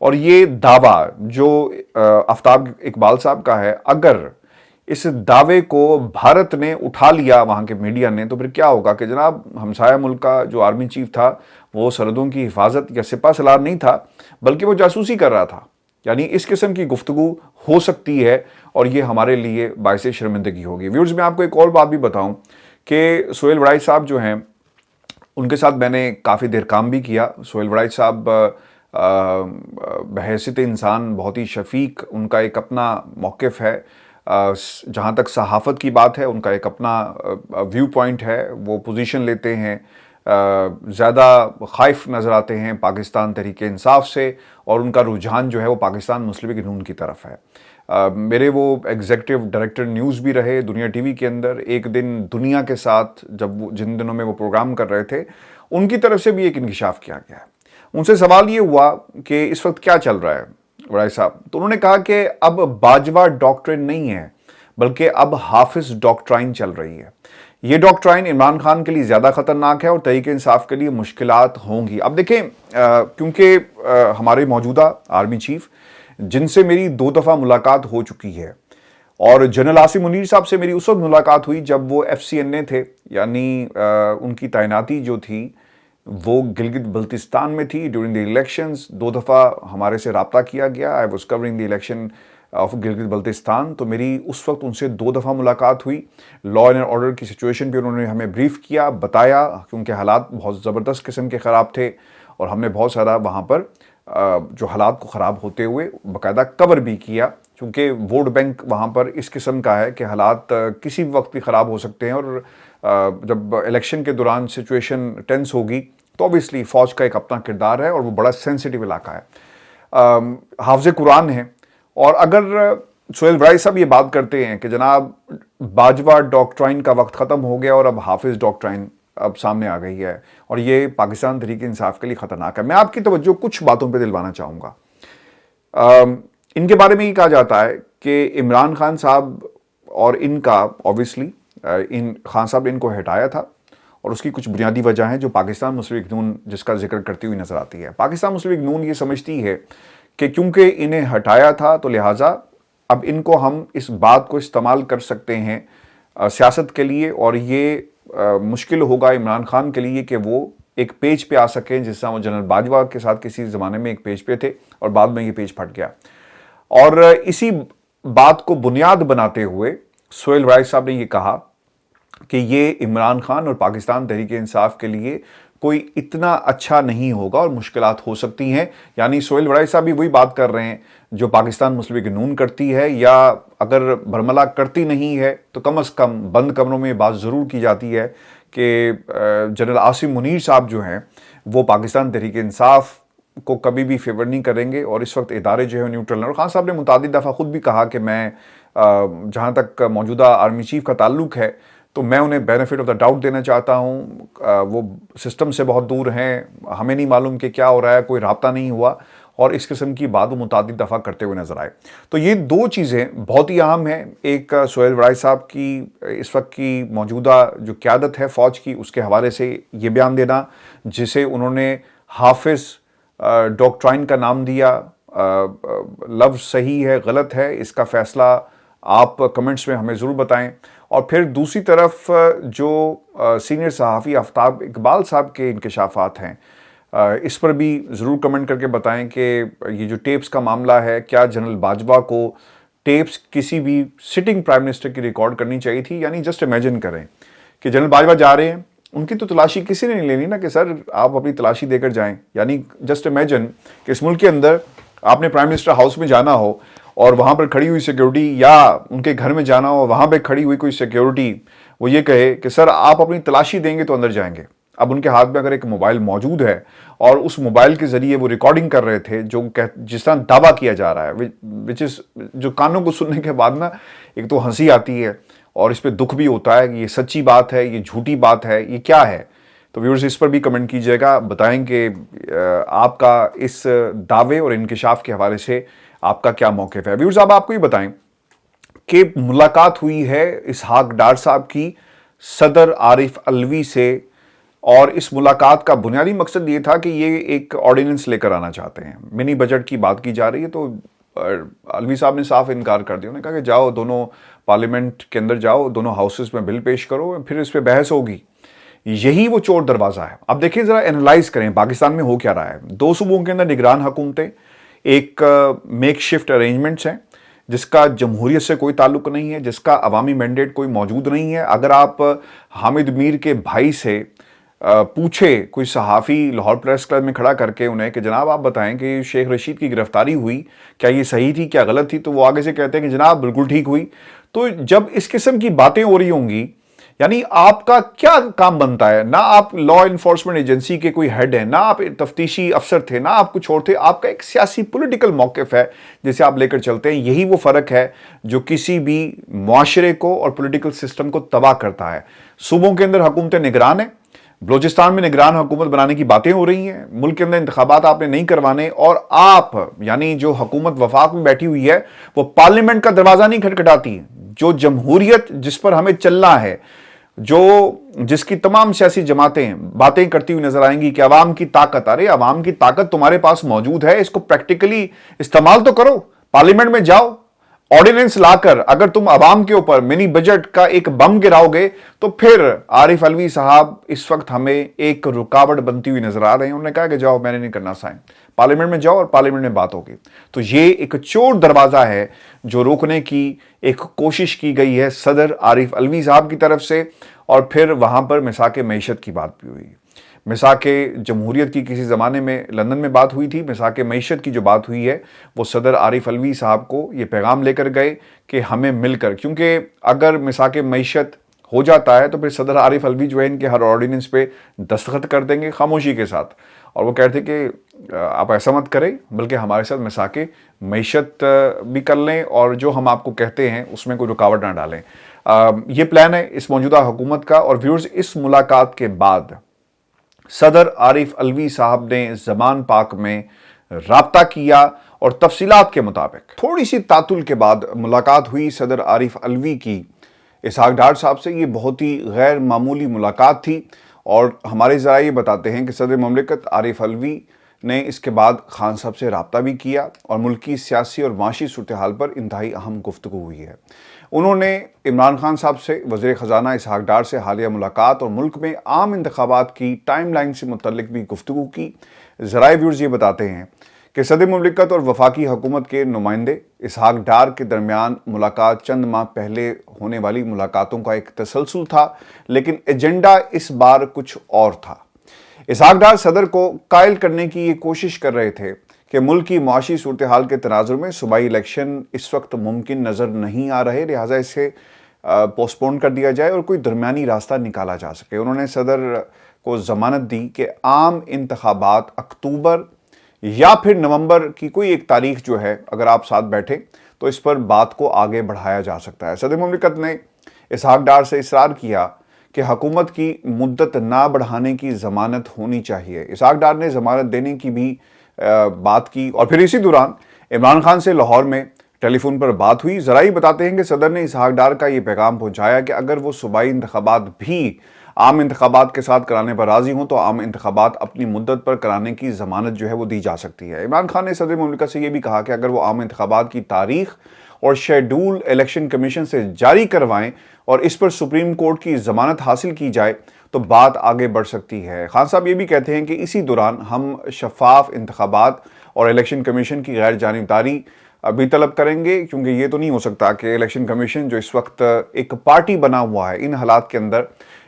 اور یہ دعویٰ جو آفتاب اقبال صاحب کا ہے، اگر اس دعوے کو بھارت نے اٹھا لیا وہاں کے میڈیا نے، تو پھر کیا ہوگا کہ جناب ہمسایہ ملک کا جو آرمی چیف تھا وہ سرحدوں کی حفاظت یا سپہ سالار نہیں تھا، بلکہ وہ جاسوسی کر رہا تھا. یعنی اس قسم کی گفتگو ہو سکتی ہے اور یہ ہمارے لیے باعث شرمندگی ہوگی. ویورز، میں آپ کو ایک اور بات بھی بتاؤں کہ سہیل وڑائی صاحب جو ہیں، ان کے ساتھ میں نے کافی دیر کام بھی کیا. سہیل وڑائی صاحب بحیثیت انسان بہت ہی شفیق، ان کا ایک اپنا موقف ہے. جہاں تک صحافت کی بات ہے، ان کا ایک اپنا ویو پوائنٹ ہے، وہ پوزیشن لیتے ہیں، زیادہ خائف نظر آتے ہیں پاکستان تحریک انصاف سے، اور ان کا رجحان جو ہے وہ پاکستان مسلم لیگ نون کی طرف ہے. میرے وہ ایگزیکٹو ڈائریکٹر نیوز بھی رہے دنیا ٹی وی کے اندر. ایک دن دنیا کے ساتھ جن دنوں میں وہ پروگرام کر رہے تھے، ان کی طرف سے بھی ایک انکشاف کیا گیا. ان سے سوال یہ ہوا کہ اس وقت کیا چل رہا ہے وڑائی صاحب، تو انہوں نے کہا کہ اب باجوہ ڈاکٹرن نہیں ہے، بلکہ اب حافظ ڈاکٹرائن چل رہی ہے. یہ ڈاکٹرائن عمران خان کے لیے زیادہ خطرناک ہے اور تحریک انصاف کے لیے مشکلات ہوں گی. اب دیکھیں، کیونکہ ہمارے موجودہ آرمی چیف، جن سے میری 2 دفعہ ملاقات ہو چکی ہے، اور جنرل عاصم منیر صاحب سے میری اس وقت ملاقات ہوئی جب وہ FCNA تھے، یعنی ان کی تعیناتی جو تھی وہ گلگت بلتستان میں تھی ڈیورنگ دی الیکشنز. 2 دفعہ ہمارے سے رابطہ کیا گیا. I was covering the election of Gilgit Baltistan. تو میری اس وقت ان سے 2 دفعہ ملاقات ہوئی. لا اینڈ آرڈر کی سچویشن پہ انہوں نے ہمیں بریف کیا، بتایا، کیونکہ حالات بہت زبردست قسم کے خراب تھے، اور ہم نے بہت سارا وہاں پر جو حالات کو خراب ہوتے ہوئے باقاعدہ کور بھی کیا، چونکہ ووٹ بینک وہاں پر اس قسم کا ہے کہ حالات کسی بھی وقت بھی خراب ہو سکتے ہیں، اور جب الیکشن کے دوران سچویشن ٹینس ہوگی تو obviously فوج کا ایک اپنا کردار ہے، اور وہ بڑا سینسٹیو علاقہ ہے. حافظ قرآن ہے. اور اگر سہیل وڑائی صاحب یہ بات کرتے ہیں کہ جناب باجوہ ڈاکٹرائن کا وقت ختم ہو گیا اور اب حافظ ڈاکٹرائن اب سامنے آ گئی ہے، اور یہ پاکستان تحریک انصاف کے لیے خطرناک ہے، میں آپ کی توجہ کچھ باتوں پہ دلوانا چاہوں گا. ان کے بارے میں یہ کہا جاتا ہے کہ عمران خان صاحب اور ان کا obviously خان صاحب نے ان کو ہٹایا تھا، اور اس کی کچھ بنیادی وجہ ہیں جو پاکستان مسلم لیگ نون جس کا ذکر کرتی ہوئی نظر آتی ہے. پاکستان مسلم لیگ نون یہ سمجھتی ہے کہ کیونکہ انہیں ہٹایا تھا تو لہٰذا اب ان کو ہم اس بات کو استعمال کر سکتے ہیں سیاست کے لیے، اور یہ مشکل ہوگا عمران خان کے لیے کہ وہ ایک پیج پہ آ سکیں، جس طرح وہ جنرل باجوہ کے ساتھ کسی زمانے میں ایک پیج پہ تھے اور بعد میں یہ پیج پھٹ گیا. اور اسی بات کو بنیاد بناتے ہوئے سہیل وڑائی صاحب نے یہ کہا کہ یہ عمران خان اور پاکستان تحریک انصاف کے لیے کوئی اتنا اچھا نہیں ہوگا اور مشکلات ہو سکتی ہیں. یعنی سہیل وڑائی صاحب بھی وہی بات کر رہے ہیں جو پاکستان مسلم لیگ نون کرتی ہے، یا اگر برملا کرتی نہیں ہے تو کم از کم بند کمروں میں بات ضرور کی جاتی ہے کہ جنرل عاصم منیر صاحب جو ہیں وہ پاکستان تحریک انصاف کو کبھی بھی فیور نہیں کریں گے، اور اس وقت ادارے جو ہے نیوٹرل ہیں. اور خان صاحب نے متعدد دفعہ خود بھی کہا کہ میں جہاں تک موجودہ آرمی چیف کا تعلق ہے تو میں انہیں بینیفٹ آف دا ڈاؤٹ دینا چاہتا ہوں. وہ سسٹم سے بہت دور ہیں، ہمیں نہیں معلوم کہ کیا ہو رہا ہے، کوئی رابطہ نہیں ہوا، اور اس قسم کی بات وہ متعدد دفعہ کرتے ہوئے نظر آئے. تو یہ 2 چیزیں بہت ہی اہم ہیں. ایک سہیل وڑائی صاحب کی اس وقت کی موجودہ جو قیادت ہے فوج کی، اس کے حوالے سے یہ بیان دینا جسے انہوں نے حافظ ڈاکٹرائن کا نام دیا. لفظ صحیح ہے غلط ہے، اس کا فیصلہ آپ کمنٹس میں ہمیں ضرور بتائیں. اور پھر دوسری طرف جو سینئر صحافی آفتاب اقبال صاحب کے انکشافات ہیں، اس پر بھی ضرور کمنٹ کر کے بتائیں کہ یہ جو ٹیپس کا معاملہ ہے، کیا جنرل باجوہ کو ٹیپس کسی بھی سٹنگ پرائم منسٹر کی ریکارڈ کرنی چاہیے تھی؟ یعنی جسٹ امیجن کریں کہ جنرل باجوہ جا رہے ہیں، ان کی تو تلاشی کسی نے نہیں لینی نا کہ سر آپ اپنی تلاشی دے کر جائیں. یعنی جسٹ امیجن کہ اس ملک کے اندر آپ نے پرائم منسٹر ہاؤس میں جانا ہو اور وہاں پر کھڑی ہوئی سیکیورٹی، یا ان کے گھر میں جانا ہو وہاں پہ کھڑی ہوئی کوئی سیکیورٹی وہ یہ کہے کہ سر آپ اپنی تلاشی دیں گے تو اندر جائیں گے. اب ان کے ہاتھ میں اگر ایک موبائل موجود ہے اور اس موبائل کے ذریعے وہ ریکارڈنگ کر رہے تھے جس طرح دعویٰ کیا جا رہا ہے، جو کانوں کو سننے کے بعد نا ایک تو ہنسی آتی ہے اور اس پہ دکھ بھی ہوتا ہے کہ یہ سچی بات ہے، یہ جھوٹی بات ہے، یہ کیا ہے. تو ویورز اس پر بھی کمنٹ کیجئے گا، بتائیں کہ آپ کا اس دعوے اور انکشاف کے حوالے سے آپ کا کیا موقف ہے. ویورز آپ کو یہ بتائیں کہ ملاقات ہوئی ہے اسحاق ڈار صاحب کی صدر عارف علوی سے اور اس ملاقات کا بنیادی مقصد یہ تھا کہ یہ ایک آرڈیننس لے کر آنا چاہتے ہیں. منی بجٹ کی بات کی جا رہی ہے تو الوی صاحب نے صاف انکار کر دیا. انہوں نے کہا کہ جاؤ دونوں پارلیمنٹ کے اندر جاؤ, دونوں ہاؤسز میں بل پیش کرو, پھر اس پہ بحث ہوگی. یہی وہ چور دروازہ ہے. اب دیکھیں ذرا انالائز کریں پاکستان میں ہو کیا رہا ہے. 2 صوبوں کے اندر نگران حکومتیں, ایک میک شفٹ ارینجمنٹس ہیں جس کا جمہوریت سے کوئی تعلق نہیں ہے, جس کا عوامی مینڈیٹ کوئی موجود نہیں ہے. اگر آپ حامد میر کے بھائی سے پوچھے, کوئی صحافی لاہور پریس کلب میں کھڑا کر کے انہیں کہ جناب آپ بتائیں کہ شیخ رشید کی گرفتاری ہوئی, کیا یہ صحیح تھی کیا غلط تھی, تو وہ آگے سے کہتے ہیں کہ جناب بالکل ٹھیک ہوئی. تو جب اس قسم کی باتیں ہو رہی ہوں گی, یعنی آپ کا کیا کام بنتا ہے؟ نہ آپ لا انفورسمنٹ ایجنسی کے کوئی ہیڈ ہیں, نہ آپ تفتیشی افسر تھے, نہ آپ کچھ اور تھے. آپ کا ایک سیاسی پولیٹیکل موقف ہے جسے آپ لے کر چلتے ہیں. یہی وہ فرق ہے جو کسی بھی معاشرے کو اور پولیٹیکل سسٹم کو تباہ کرتا ہے. صوبوں کے اندر حکومتیں نگران ہیں, بلوچستان میں نگران حکومت بنانے کی باتیں ہو رہی ہیں, ملک کے اندر انتخابات آپ نے نہیں کروانے, اور آپ یعنی جو حکومت وفاق میں بیٹھی ہوئی ہے وہ پارلیمنٹ کا دروازہ نہیں کھٹکھٹاتی. جو جمہوریت جس پر ہمیں چلنا ہے, جس کی تمام سیاسی جماعتیں باتیں کرتی ہوئی نظر آئیں گی کہ عوام کی طاقت, ارے عوام کی طاقت تمہارے پاس موجود ہے, اس کو پریکٹیکلی استعمال تو کرو. پارلیمنٹ میں جاؤ, آرڈیننس لا کر اگر تم عوام کے اوپر منی بجٹ کا ایک بم گراؤ گے تو پھر عارف علوی صاحب اس وقت ہمیں ایک رکاوٹ بنتی ہوئی نظر آ رہے ہیں. انہوں نے کہا کہ جاؤ, میں نے نہیں کرنا سائن, پارلیمنٹ میں جاؤ اور پارلیمنٹ میں بات ہوگی. تو یہ ایک چور دروازہ ہے جو روکنے کی ایک کوشش کی گئی ہے صدر عارف علوی صاحب کی طرف سے. اور پھر وہاں پر مساق معیشت کی بات بھی ہوئی. مساق جمہوریت کی کسی زمانے میں لندن میں بات ہوئی تھی, مساق معیشت کی جو بات ہوئی ہے وہ صدر عارف علوی صاحب کو یہ پیغام لے کر گئے کہ ہمیں مل کر, کیونکہ اگر مساق معیشت ہو جاتا ہے تو پھر صدر عارف علوی جو ہے ان کے ہر آرڈیننس پہ دستخط کر دیں گے خاموشی کے ساتھ, اور وہ کہتے کہ آپ ایسا مت کریں بلکہ ہمارے ساتھ مساق معیشت بھی کر لیں, اور جو ہم آپ کو کہتے ہیں اس میں کوئی رکاوٹ نہ ڈالیں. یہ پلان ہے اس موجودہ حکومت کا. اور ویورز, اس ملاقات کے بعد صدر عارف علوی صاحب نے زمان پاک میں رابطہ کیا, اور تفصیلات کے مطابق تھوڑی سی تعطل کے بعد ملاقات ہوئی صدر عارف علوی کی اسحاق ڈار صاحب سے. یہ بہت ہی غیر معمولی ملاقات تھی, اور ہمارے ذرائع یہ بتاتے ہیں کہ صدر مملکت عارف علوی نے اس کے بعد خان صاحب سے رابطہ بھی کیا, اور ملکی سیاسی اور معاشی صورتحال پر انتہائی اہم گفتگو ہوئی ہے. انہوں نے عمران خان صاحب سے, وزیر خزانہ اسحاق ڈار سے حالیہ ملاقات اور ملک میں عام انتخابات کی ٹائم لائن سے متعلق بھی گفتگو کی. ذرائع ویورز یہ بتاتے ہیں کہ صدر مملکت اور وفاقی حکومت کے نمائندے اسحاق ڈار کے درمیان ملاقات چند ماہ پہلے ہونے والی ملاقاتوں کا ایک تسلسل تھا, لیکن ایجنڈا اس بار کچھ اور تھا. اسحاق ڈار صدر کو قائل کرنے کی یہ کوشش کر رہے تھے کہ ملک کی معاشی صورتحال کے تناظر میں صوبائی الیکشن اس وقت ممکن نظر نہیں آ رہے, لہٰذا اسے پوسٹ پون کر دیا جائے اور کوئی درمیانی راستہ نکالا جا سکے. انہوں نے صدر کو ضمانت دی کہ عام انتخابات اکتوبر یا پھر نومبر کی کوئی ایک تاریخ جو ہے, اگر آپ ساتھ بیٹھیں تو اس پر بات کو آگے بڑھایا جا سکتا ہے. صدر مملکت نے اسحاق ڈار سے اصرار کیا کہ حکومت کی مدت نہ بڑھانے کی ضمانت ہونی چاہیے. اسحاق ڈار نے ضمانت دینے کی بھی بات کی, اور پھر اسی دوران عمران خان سے لاہور میں ٹیلی فون پر بات ہوئی. ذرائع بتاتے ہیں کہ صدر نے اسحاق ڈار کا یہ پیغام پہنچایا کہ اگر وہ صوبائی انتخابات بھی عام انتخابات کے ساتھ کرانے پر راضی ہوں تو عام انتخابات اپنی مدت پر کرانے کی ضمانت جو ہے وہ دی جا سکتی ہے. عمران خان نے صدر مملکت سے یہ بھی کہا کہ اگر وہ عام انتخابات کی تاریخ اور شیڈول الیکشن کمیشن سے جاری کروائیں اور اس پر سپریم کورٹ کی ضمانت حاصل کی جائے تو بات آگے بڑھ سکتی ہے. خان صاحب یہ بھی کہتے ہیں کہ اسی دوران ہم شفاف انتخابات اور الیکشن کمیشن کی غیر جانبداری بھی طلب کریں گے, کیونکہ یہ تو نہیں ہو سکتا کہ الیکشن کمیشن جو اس وقت ایک پارٹی بنا ہوا ہے ان حالات کے اندر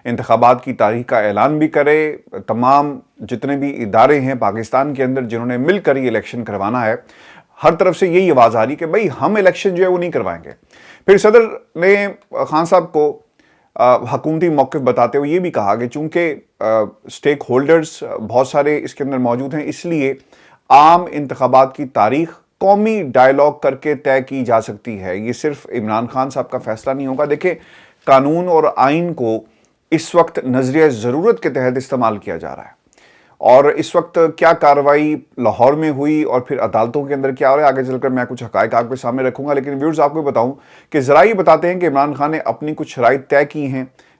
انتخابات کی تاریخ کا اعلان بھی کرے. تمام جتنے بھی ادارے ہیں پاکستان کے اندر جنہوں نے مل کر یہ الیکشن کروانا ہے, ہر طرف سے یہی آواز آ رہی کہ بھئی ہم الیکشن جو ہے وہ نہیں کروائیں گے. پھر صدر نے خان صاحب کو حکومتی موقف بتاتے ہوئے یہ بھی کہا کہ چونکہ سٹیک ہولڈرز بہت سارے اس کے اندر موجود ہیں, اس لیے عام انتخابات کی تاریخ قومی ڈائیلاگ کر کے طے کی جا سکتی ہے. یہ صرف عمران خان صاحب کا فیصلہ نہیں ہوگا. دیکھیں, قانون اور آئین کو اس وقت نظریہ ضرورت کے تحت استعمال کیا جا رہا ہے, اور اس وقت کیا کارروائی لاہور میں ہوئی اور پھر عدالتوں کے اندر کیا ہو رہا ہے آگے چل کر میں کچھ حقائق آپ کے سامنے رکھوں گا. لیکن ویورز آپ کو بتاؤں کہ ذرائع بتاتے ہیں کہ عمران خان نے اپنی کچھ شرائط طے کی ہیں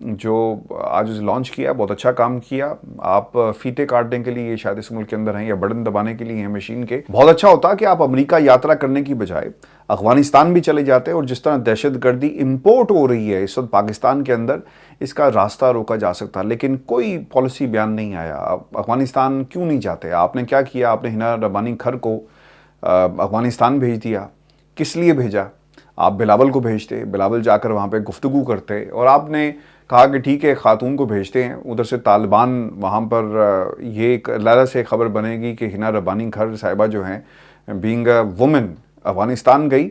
جو آج لانچ کیا، بہت اچھا کام کیا. آپ فیتے کاٹنے کے لیے شاید اس ملک کے اندر ہیں یا بٹن دبانے کے لیے ہیں مشین کے. بہت اچھا ہوتا کہ آپ امریکہ یاترا کرنے کی بجائے افغانستان بھی چلے جاتے، اور جس طرح دہشت گردی امپورٹ ہو رہی ہے اس وقت پاکستان کے اندر، اس کا راستہ روکا جا سکتا. لیکن کوئی پالیسی بیان نہیں آیا. آپ افغانستان کیوں نہیں جاتے؟ آپ نے کیا کیا؟ آپ نے ہنا ربانی کھر کو افغانستان بھیج دیا. کس لیے بھیجا؟ آپ بلاول کو بھیجتے، بلاول جا کر وہاں پہ گفتگو کرتے، اور آپ نے کہا کہ ٹھیک ہے خاتون کو بھیجتے ہیں. ادھر سے طالبان وہاں پر یہ ایک علیحدہ سے خبر بنے گی کہ ہنا ربانی کھر صاحبہ جو ہیں بینگ اے وومن افغانستان گئی.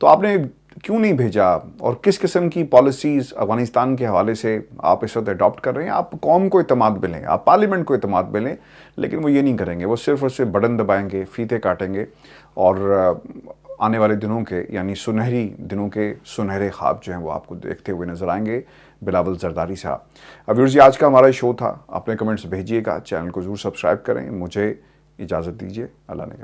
تو آپ نے کیوں نہیں بھیجا؟ اور کس قسم کی پالیسیز افغانستان کے حوالے سے آپ اس وقت اڈاپٹ کر رہے ہیں؟ آپ قوم کو اعتماد میں لیں، آپ پارلیمنٹ کو اعتماد میں لیں، لیکن وہ یہ نہیں کریں گے. وہ صرف اور صرف بٹن دبائیں گے، فیتے کاٹیں گے، اور آنے والے دنوں کے یعنی سنہری دنوں کے سنہرے خواب جو ہیں وہ آپ کو دیکھتے ہوئے نظر آئیں گے. بلاول زرداری صاحب. ویورز، یہ آج کا ہمارا شو تھا. اپنے کمنٹس بھیجیے گا، چینل کو ضرور سبسکرائب کریں. مجھے اجازت دیجیے. اللہ نے